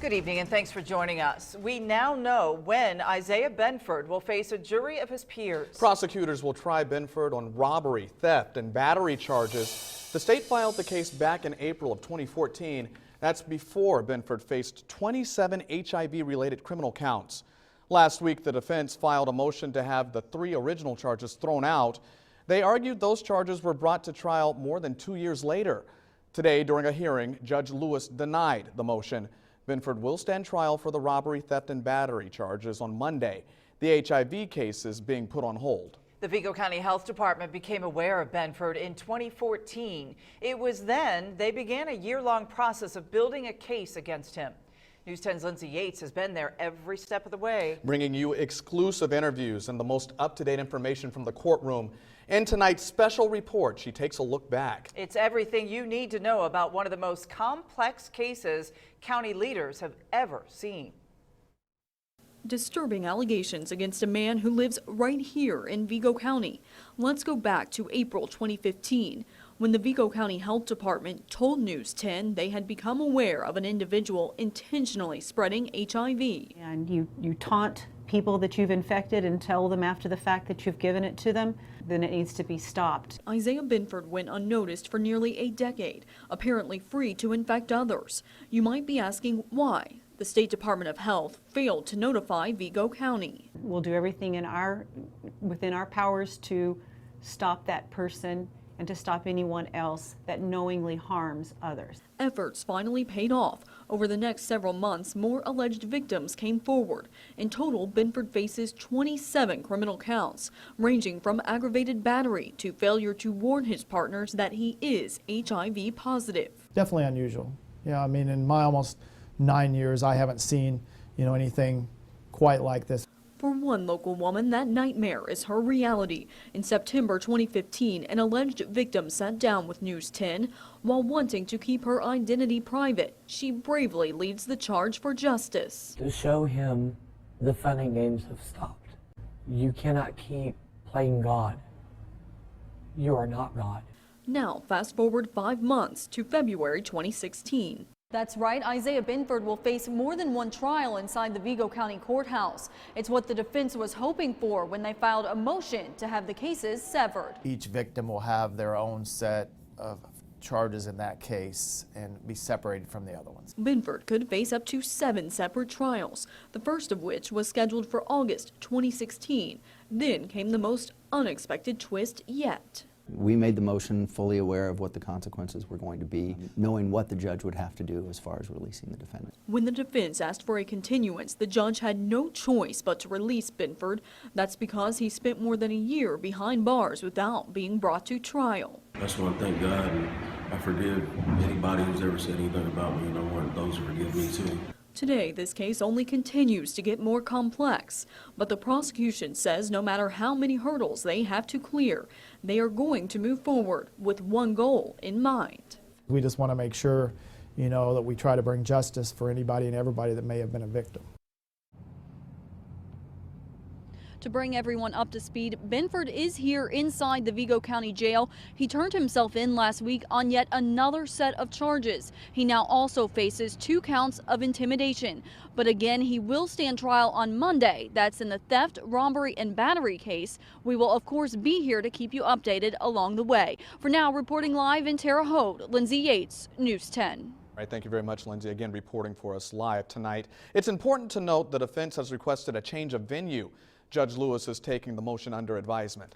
Good evening and thanks for joining us. We now know when Isiah Benford will face a jury of his peers. Prosecutors will try Benford on robbery, theft, and battery charges. The state filed the case back in April of 2014. That's before Benford faced 27 HIV-related criminal counts. Last week, the defense filed a motion to have the 3 original charges thrown out. They argued those charges were brought to trial more than 2 years later. Today, during a hearing, Judge Lewis denied the motion. Benford will stand trial for the robbery, theft, and battery charges on Monday. The HIV case is being put on hold. The Vigo County Health Department became aware of Benford in 2014. It was then they began a year-long process of building a case against him. News 10's Lindsay Yates has been there every step of the way, bringing you exclusive interviews and the most up-to-date information from the courtroom. In tonight's special report, she takes a look back. It's everything you need to know about one of the most complex cases county leaders have ever seen. Disturbing allegations against a man who lives right here in Vigo County. Let's go back to April 2015, when the Vigo County Health Department told News 10 they had become aware of an individual intentionally spreading HIV. And you taunt people that you've infected and tell them after the fact that you've given it to them, then it needs to be stopped. Isiah Benford went unnoticed for nearly a decade, apparently free to infect others. You might be asking why. The State Department of Health failed to notify Vigo County. We'll do everything within our powers to stop that person and to stop anyone else that knowingly harms others. Efforts finally paid off. Over the next several months, more alleged victims came forward. In total, Benford faces 27 criminal counts, ranging from aggravated battery to failure to warn his partners that he is HIV positive. Definitely unusual. Yeah, I mean, in my almost 9 years, I haven't seen, anything quite like this. For one local woman, that nightmare is her reality. In September 2015, an alleged victim sat down with News 10 while wanting to keep her identity private. She bravely leads the charge for justice. To show him the fun and games have stopped. You cannot keep playing God. You are not God. Now, fast forward 5 months to February 2016. That's right, Isiah Benford will face more than one trial inside the Vigo County Courthouse. It's what the defense was hoping for when they filed a motion to have the cases severed. Each victim will have their own set of charges in that case and be separated from the other ones. Benford could face up to 7 separate trials, the first of which was scheduled for August 2016. Then came the most unexpected twist yet. We made the motion fully aware of what the consequences were going to be, knowing what the judge would have to do as far as releasing the defendant. When the defense asked for a continuance, the judge had no choice but to release Benford. That's because he spent more than a year behind bars without being brought to trial. I just want to thank God, and I forgive anybody who's ever said anything about me, and I want those to forgive me too. Today, this case only continues to get more complex, but the prosecution says no matter how many hurdles they have to clear, they are going to move forward with one goal in mind. We just want to make sure, that we try to bring justice for anybody and everybody that may have been a victim. To bring everyone up to speed, Benford is here inside the Vigo County Jail. He turned himself in last week on yet another set of charges. He now also faces 2 counts of intimidation. But again, he will stand trial on Monday. That's in the theft, robbery, and battery case. We will, of course, be here to keep you updated along the way. For now, reporting live in Terre Haute, Lindsay Yates, News 10. All right, thank you very much, Lindsay, again reporting for us live tonight. It's important to note the defense has requested a change of venue. Judge Lewis is taking the motion under advisement.